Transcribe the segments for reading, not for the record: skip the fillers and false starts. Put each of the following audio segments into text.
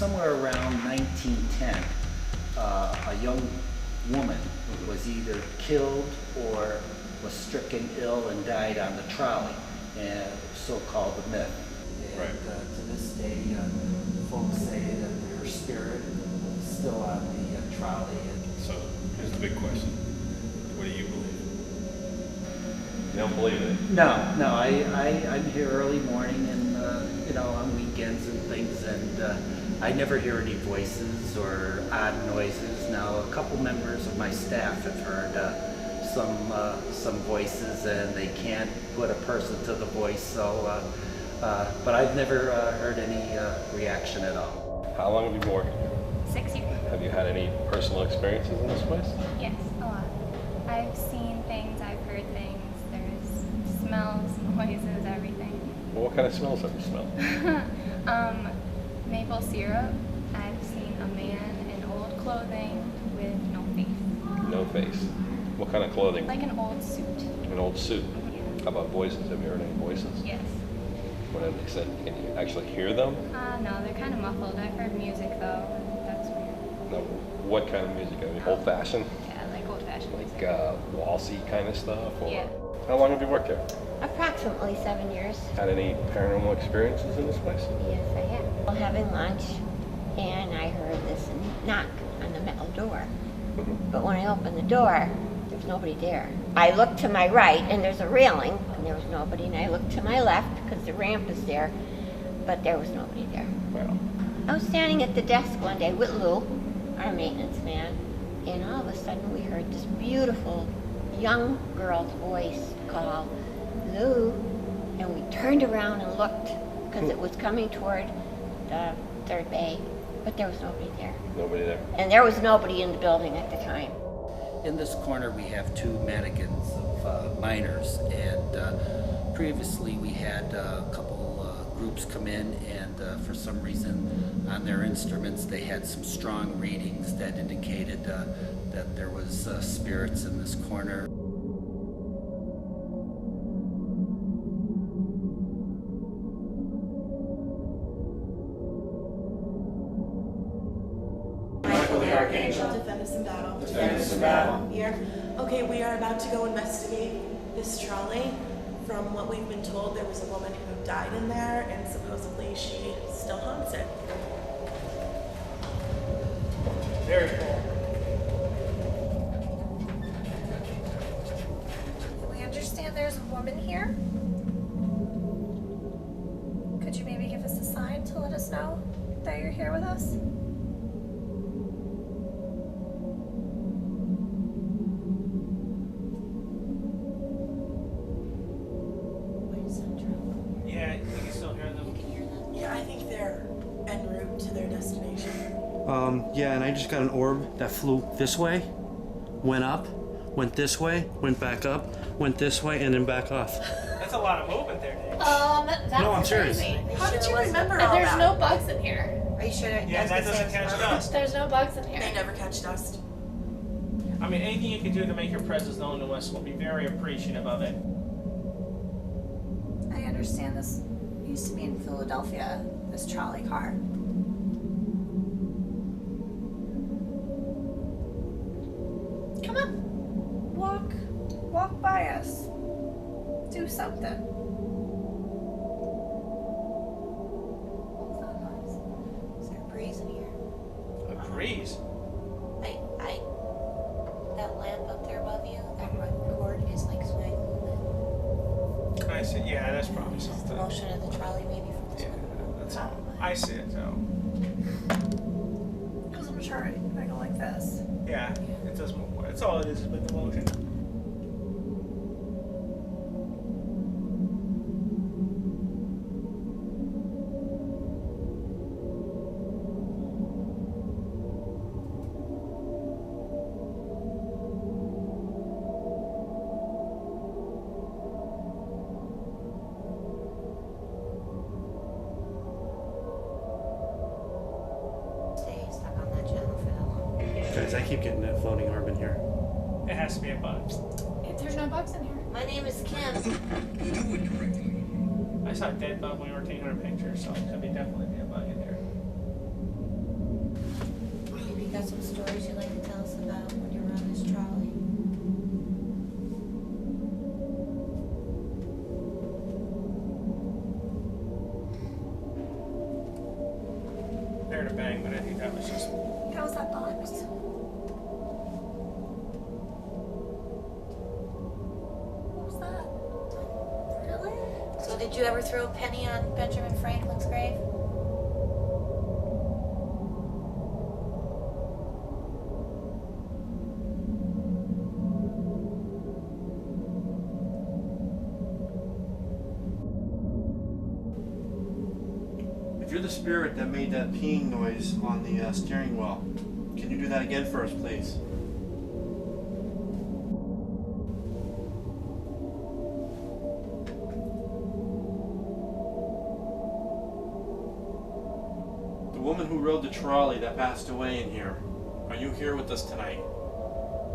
somewhere around 1910, a young woman was either killed or was stricken ill and died on the trolley, and so-called the myth. And, Right. To this day, folks say that her spirit is still on the trolley. So here's the big question. What do you believe? You don't believe it? No, I'm here early morning and, on weekends and things, and I never hear any voices or odd noises. Now, a couple members of my staff have heard some voices, and they can't put a person to the voice, so, but I've never heard any reaction at all. How long have you been working here? 6 years. Have you had any personal experiences in this place? Yes, a lot. I've seen things, I've heard things. There's smells, noises, everything. Well, what kind of smells have you smelled? Maple syrup. I've seen a man in old clothing with no face. No face. What kind of clothing? Like an old suit. An old suit. How about voices? Have you heard any voices? Yes. What have they said? Can you actually hear them? No, they're kind of muffled. I've heard music though, and that's weird. No. What kind of music? I mean, old-fashioned? Yeah, like old-fashioned music. Like waltzy kind of stuff? Or Yeah. How long have you worked here? Approximately 7 years. Had any paranormal experiences in this place? Yes, I have. While having lunch, and I heard this knock on the metal door. But when I opened the door, there's nobody there. I looked to my right, and there's a railing, and there was nobody. And I looked to my left, because the ramp is there, but there was nobody there. Well, I was standing at the desk one day with Lou, our maintenance man, and all of a sudden we heard this beautiful young girl's voice call, Lou, and we turned around and looked, because it was coming toward the third bay, but there was nobody there. nobody there. And there was nobody in the building at the time. In this corner, we have two mannequins of miners, and previously we had a couple groups come in, and for some reason on their instruments they had some strong readings that indicated that there was spirits in this corner. Defend us in battle. Defend us in battle. Here. Okay, we are about to go investigate this trolley. From what we've been told, there was a woman who died in there, and supposedly she still haunts it. Very cool. We understand there's a woman here. Could you maybe give us a sign to let us know that you're here with us? Yeah, you can still hear them. Yeah, I think they're en route to their destination. Yeah, and I just got an orb that flew this way, went up, went this way, went back up, went this way, and then back off. That's a lot of movement there, Dave. That's No, I'm serious. crazy. How did you remember And all there's that? no bugs in here. Are you sure? Yeah, that doesn't catch dust. There's no bugs in They here. never catch dust. I mean, anything you can do to make your presence known to us, we'll be very appreciative of it. I understand this used to be in Philadelphia, this trolley car. Come on. Walk by us. Do something. What was that noise? Is there a breeze in here? A breeze. That lamp up there above you, that cord is like swaying a little I see. Yeah, that's probably bit. something. The motion of the trolley maybe from this Yeah, one. that's all. I see it though. Because I'm sure I go like this. Yeah, it does move. That's all it is with the motion. Stay stuck on that channel for that long. Guys, I keep getting that floating orb in here. It has to be a bug. If there's no bugs in here. My name is Kim. I saw a dead bug when we were taking our picture, so it could be definitely be a bug in here. Got some stories you'd like to tell us about when you were on this trolley? There to bang, but I think that was just. How was that box? What was that? Really? So did you ever throw a penny on Benjamin Franklin's grave? If you're the spirit that made that peeing noise on the steering wheel, can you do that again for us, please? The woman who rode the trolley that passed away in here, are you here with us tonight?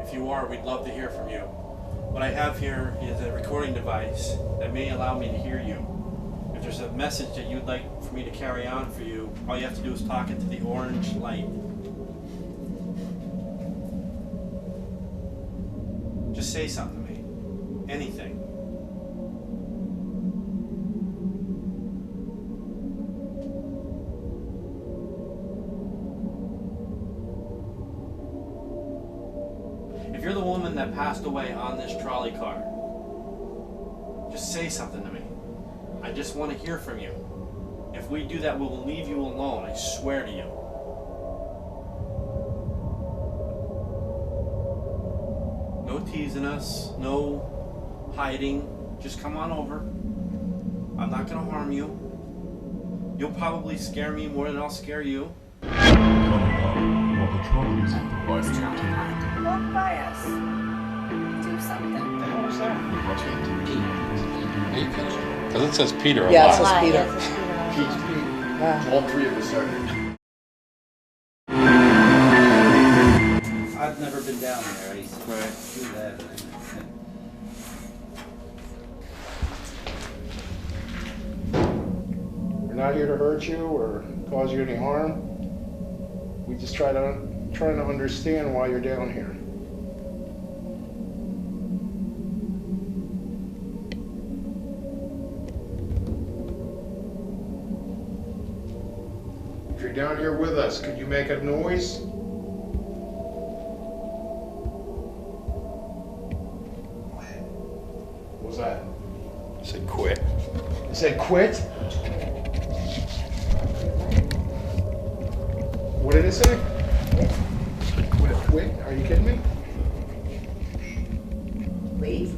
If you are, we'd love to hear from you. What I have here is a recording device that may allow me to hear you. If there's a message that you'd like for me to carry on for you, all you have to do is talk into the orange light. Just say something to me. Anything. If you're the woman that passed away on this trolley car, just say something to me. I just want to hear from you. If we do that, we will leave you alone, I swear to you. No teasing us, no hiding. Just come on over. I'm not going to harm you. You'll probably scare me more than I'll scare you. While the trolley is providing activity. Walk by us. Do something. What was that? Because it says Peter a Yeah, it lot. says Peter. Pete's Pete. All three of us are. I've never been down there. I used to Right. do that. We're not here to hurt you or cause you any harm. We just trying to understand why you're down here. If you're down here with us, could you make a noise? What was that? Said quit. It said quit? What did it say? Said quit. Quit? Are you kidding me? Leave?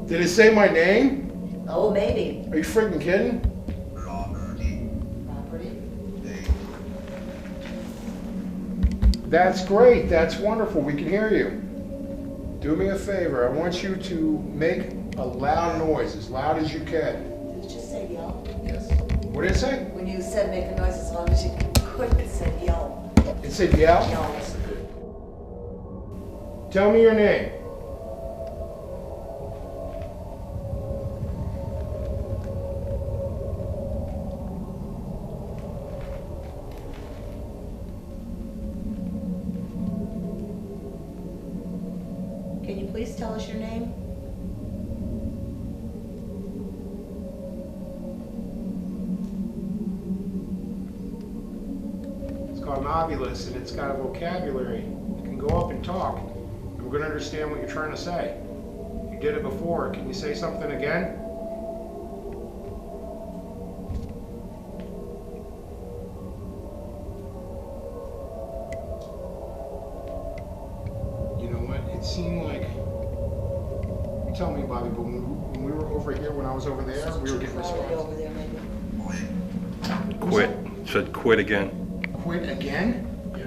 Did it say my name? Oh, maybe. Are you freaking kidding? Property? That's great. That's wonderful. We can hear you. Do me a favor. I want you to make a loud noise, as loud as you can. Did it just say yell? Yes. What did it say? When you said make a noise as loud as you could, it said yell. It said yell? Yell. Tell me your name. Can you please tell us your name? It's called an ovulus, and it's got a vocabulary. You can go up and talk, and we're going to understand what you're trying to say. You did it before. Can you say something again? You know what? It seemed like... You tell me, Bobby, but when we were over here, when I was over there, we were getting Trolley over responses. there, maybe. Quit. Said quit again. Quit again? Yeah.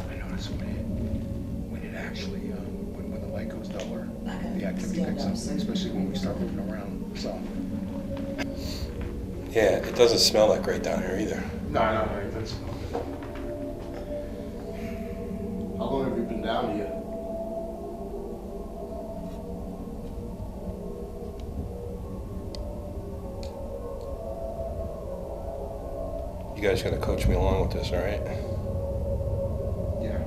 I noticed when it actually, when the light goes duller, Okay, the activity stand picks up, up, so- especially when we start moving around, so. Yeah, it doesn't smell that great down here either. No, that's not good. How long have you been down here? You guys gotta coach me along with this, all right? Yeah.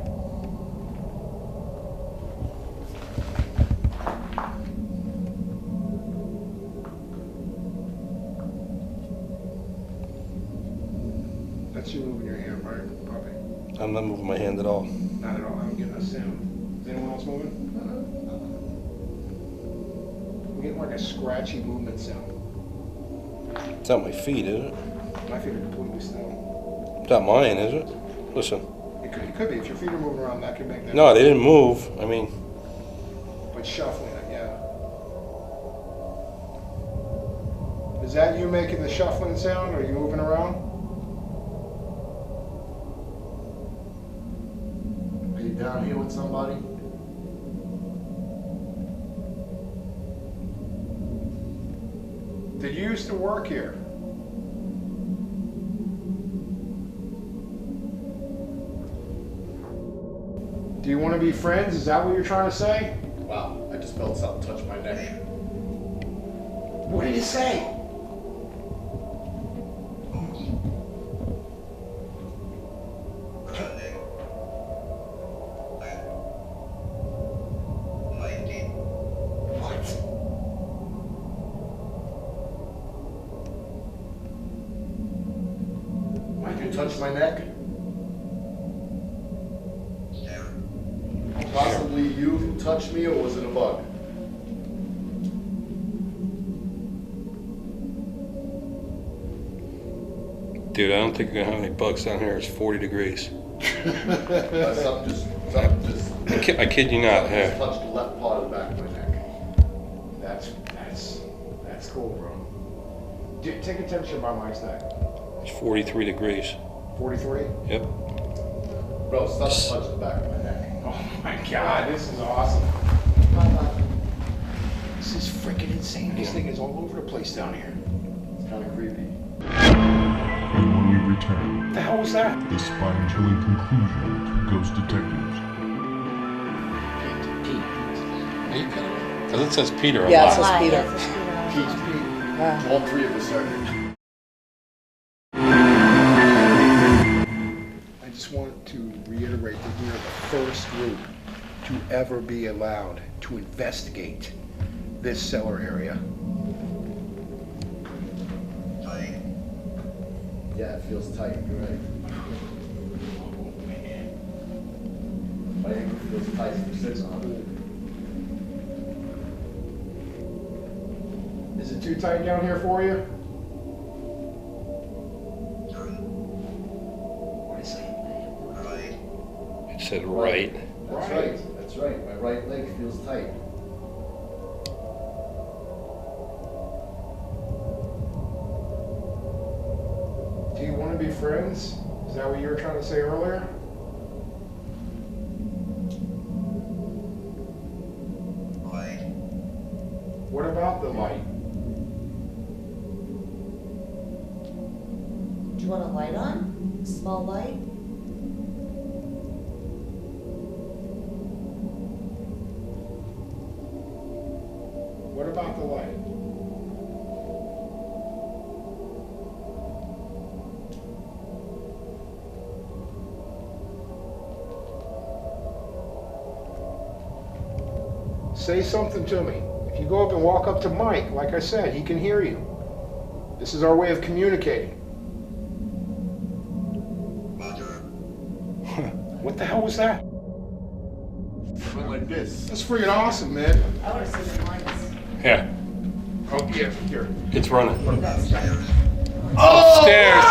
That's you moving your hand, right, Bobby? I'm not moving my hand at all. Not at all. I'm getting a sound. Is anyone else moving? I'm getting like a scratchy movement sound. It's not my feet, is it? My feet are completely still. It's not mine, is it? Listen. It could be. If your feet are moving around, that can make that. No, they didn't move. I mean. But shuffling it, yeah. Is that you making the shuffling sound? Are you moving around? Are you down here with somebody? Did you used to work here? Do you want to be friends? Is that what you're trying to say? Wow, I just felt something touch my neck. What did you say? Why'd you touch my neck? Possibly you touched me, or was it a bug? Dude, I don't think you're gonna have any bugs down here. It's 40 degrees. Something just I kid you not. just Yeah. touched the left part of the back of my neck. That's cool, bro. Take a temperature by Mike's neck. It's 43 degrees. 43? Yep. Bro, something touched the back of my neck. Oh my God, this is awesome. This is freaking insane. This thing is all over the place down here. It's kind of creepy. And when we return, What the hell was that? the spine-chilling conclusion to Ghost Detectives. Are you kidding me? Because it says Peter on Yeah, it mine. says Peter. Pete. Yeah. All three of us are. I just want to reiterate that we are the first group to ever be allowed to investigate this cellar area. Yeah, it feels tight. You're right. My ankle feels tight for 600. Is it too tight down here for you? What is it? It said right. That's right. That's right. My right leg feels tight. Do you want to be friends? Is that what you were trying to say earlier? What about the light? Do you want a light on? A small light? What about the light? Say something to me. If you go up and walk up to Mike, like I said, he can hear you. This is our way of communicating. What the hell was that? It went like this. That's freaking awesome, man. I would have seen the lights. Yeah. Oh, yeah, here. It's running. Oh! Upstairs.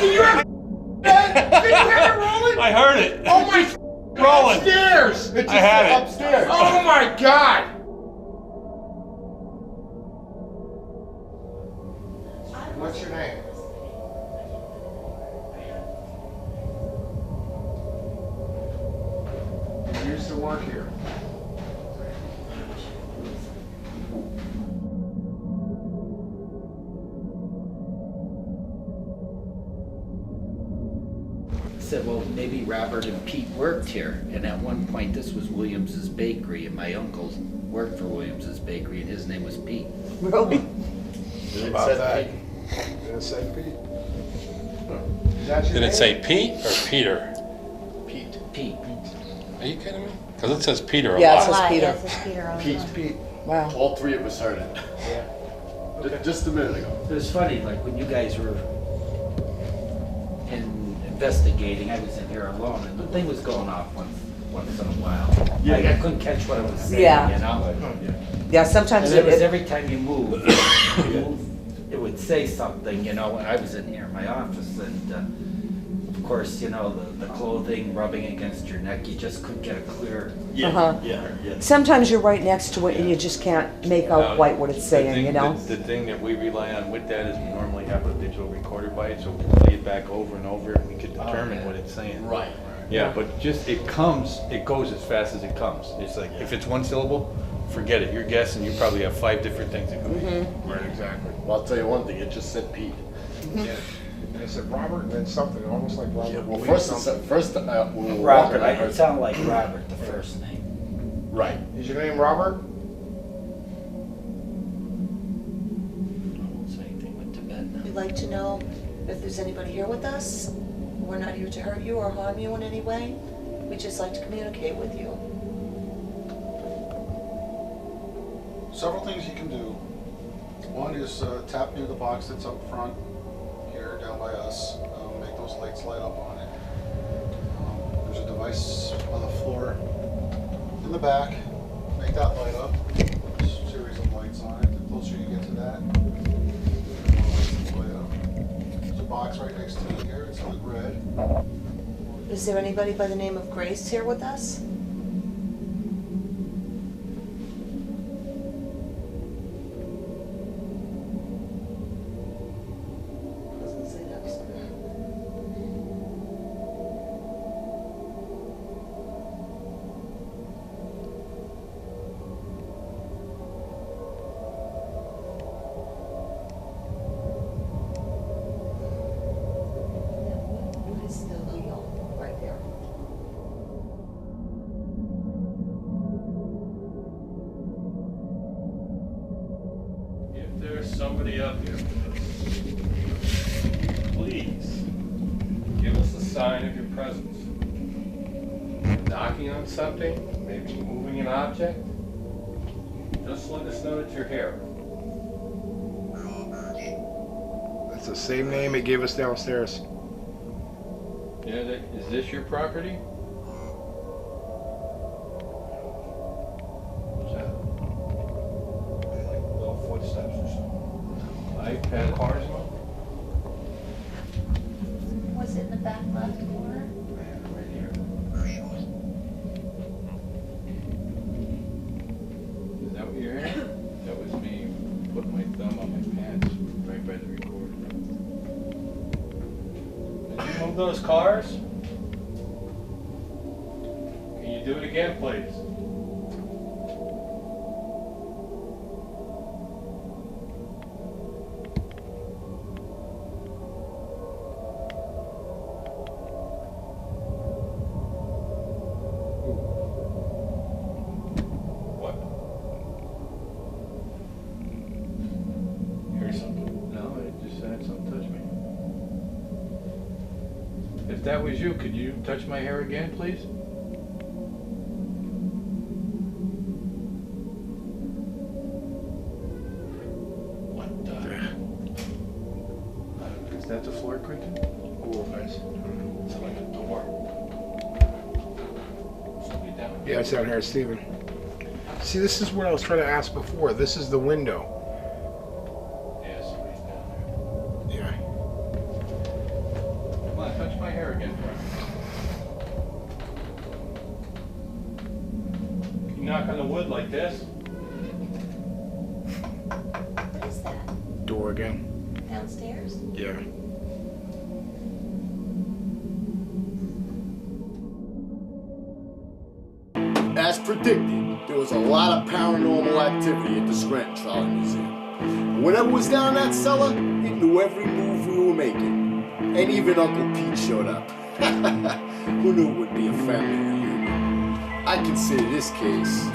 Did you hear Did you hear it rolling? I heard it. Oh my! Rolling. Upstairs! It just I had went it. upstairs. Oh my God! What's your name? You used to work here. Said, well, maybe Robert and Pete worked here, and at one point this was Williams's Bakery, and my uncle worked for Williams's Bakery, and his name was Pete. Really? About that. Did it say Pete? Is that your Did name? it say Pete or Peter? Pete. Pete. Are you kidding me? Because it says Peter a Yeah, it lot. says Peter. Yeah, it says Peter on Pete. the- Pete. Wow. All three of us heard it. Yeah. Just a minute ago. It was funny, like when you guys were in investigating, I was in here alone, and the thing was going off once in a while. Yeah. Like, I couldn't catch what it was saying, Yeah. you know? Yeah, sometimes And it was every time you move, it would say something, you know, when I was in here in my office, and of course, you know, the clothing rubbing against your neck, you just couldn't get a clear. Sometimes you're right next to it and you just can't make out quite what it's saying, you know? The thing that we rely on with that is we normally have a digital recorder by it, so we can play it back over and over and we can determine what it's saying. Right. Yeah, but just, it goes as fast as it comes. It's like, if it's one syllable, forget it. You're guessing, you probably have 5 different things it could be. Right, exactly. Well, I'll tell you one thing, it just said Pete. Yeah. And it said Robert and then something, almost like Robert. Yeah, well, Lee first, something. when we were Robert, walking, I it heard. sounded like Robert, the first name. Right. Is your name Robert? I won't say anything with Tibet. We'd like to know if there's anybody here with us. We're not here to hurt you or harm you in any way. We'd just like to communicate with you. Several things you can do. One is tap near the box that's up front here down by us. Make those lights light up on it. There's a device on the floor in the back. Make that light up. There's a series of lights on it. The closer you get to that, the more lights will light up. There's a box right next to it here. It's lit red. Is there anybody by the name of Grace here with us? Doesn't say that. It's still Leo, right there. If there's somebody up here with us, please give us a sign of your presence. Knocking on something, maybe moving an object. Just let us know that you're here. That's the same name he gave us downstairs. Yeah, is this your property? What's that? Like little footsteps or something. iPad cars? Was it in the back left corner? Right here. Is that what you're hearing? That was me putting my thumb on my pants right by the recorder. Did you move those cars? Can you do it again, please? What? Hear something? No, it just said something touched me. If that was you, could you touch my hair again, please? What the? Is that the floor creaking? Oh, nice. It's like a door. Somebody down. Yeah, it's down here, Steven. See, this is what I was trying to ask before. This is the window. Yeah, somebody's down there. Yeah. Come on, touch my hair again, bro. You knock on the wood like this. What is that? Door again. Downstairs? Yeah. As predicted, there was a lot of paranormal activity at the Scranton Trolley Museum. And whatever was down in that cellar, it knew every move we were making. And even Uncle Pete showed up. Who knew it would be a family reunion? I consider this case